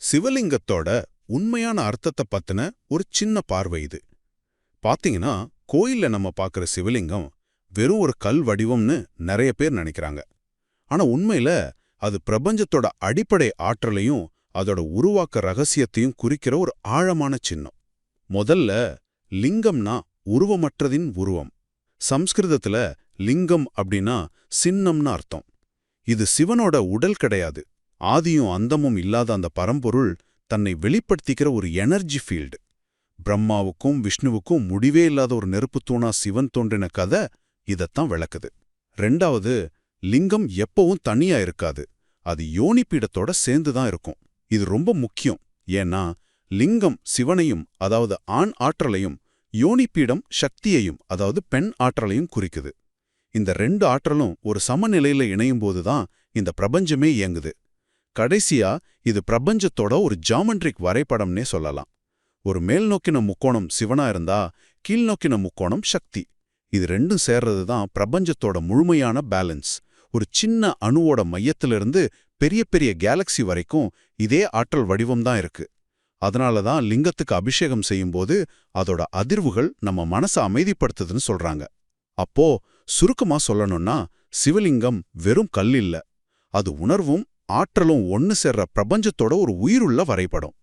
சிவலிங்கத்தோட உண்மையான அர்த்தத்தை பத்தின ஒரு சின்ன பார்வை இது. பாத்தீங்கன்னா, கோயில்ல நம்ம பார்க்குற சிவலிங்கம் வெறும் ஒரு கல் வடிவம்னு நிறைய பேர் நினைக்கிறாங்க. ஆனா உண்மையில அது பிரபஞ்சத்தோட அடிப்படை ஆற்றலையும் அதோட உருவாக்க ரகசியத்தையும் குறிக்கிற ஒரு ஆழமான சின்னம். முதல்ல, லிங்கம்னா உருவமற்றதின் உருவம். சம்ஸ்கிருதத்துல லிங்கம் அப்படின்னா சின்னம்னு அர்த்தம். இது சிவனோட உடல் கிடையாது. ஆதியும் அந்தமும் இல்லாத அந்த பரம்பொருள் தன்னை வெளிப்படுத்திக்கிற ஒரு எனர்ஜி ஃபீல்டு. பிரம்மாவுக்கும் விஷ்ணுவுக்கும் முடிவே இல்லாத ஒரு நெருப்பு தூணா சிவன் தோன்றின கதை இதத்தான் விளக்குது. ரெண்டாவது, லிங்கம் எப்பவும் தனியா இருக்காது. அது யோனிப்பீடத்தோட சேர்ந்துதான் இருக்கும். இது ரொம்ப முக்கியம். ஏன்னா லிங்கம் சிவனையும், அதாவது ஆண் ஆற்றலையும், யோனிப்பீடம் சக்தியையும், அதாவது பெண் ஆற்றலையும் குறிக்குது. இந்த ரெண்டு ஆற்றலும் ஒரு சமநிலையில இணையும் போதுதான் இந்த பிரபஞ்சமே இயங்குது. கடைசியா இது பிரபஞ்சத்தோட ஒரு ஜாமெட்ரிக் வரைபடம்னே சொல்லலாம். ஒரு மேல் நோக்கின முக்கோணம் சிவனா இருந்தா கீழ்நோக்கின முக்கோணம் சக்தி. இது ரெண்டும் சேர்றது தான் பிரபஞ்சத்தோட முழுமையான பேலன்ஸ். ஒரு சின்ன அணுவோட மையத்திலிருந்து பெரிய பெரிய கேலக்சி வரைக்கும் இதே ஆற்றல் வடிவம் தான் இருக்கு. அதனால தான் லிங்கத்துக்கு அபிஷேகம் செய்யும்போது அதோட அதிர்வுகள் நம்ம மனசை அமைதிப்படுத்துதுன்னு சொல்றாங்க. அப்போ சுருக்கமா சொல்லணும்னா, சிவலிங்கம் வெறும் கல் இல்ல, அது உணர்வும் ஆற்றலும் ஒன்னு சேர்ற பிரபஞ்சத்தோட ஒரு உயிருள்ள வரைபடம்.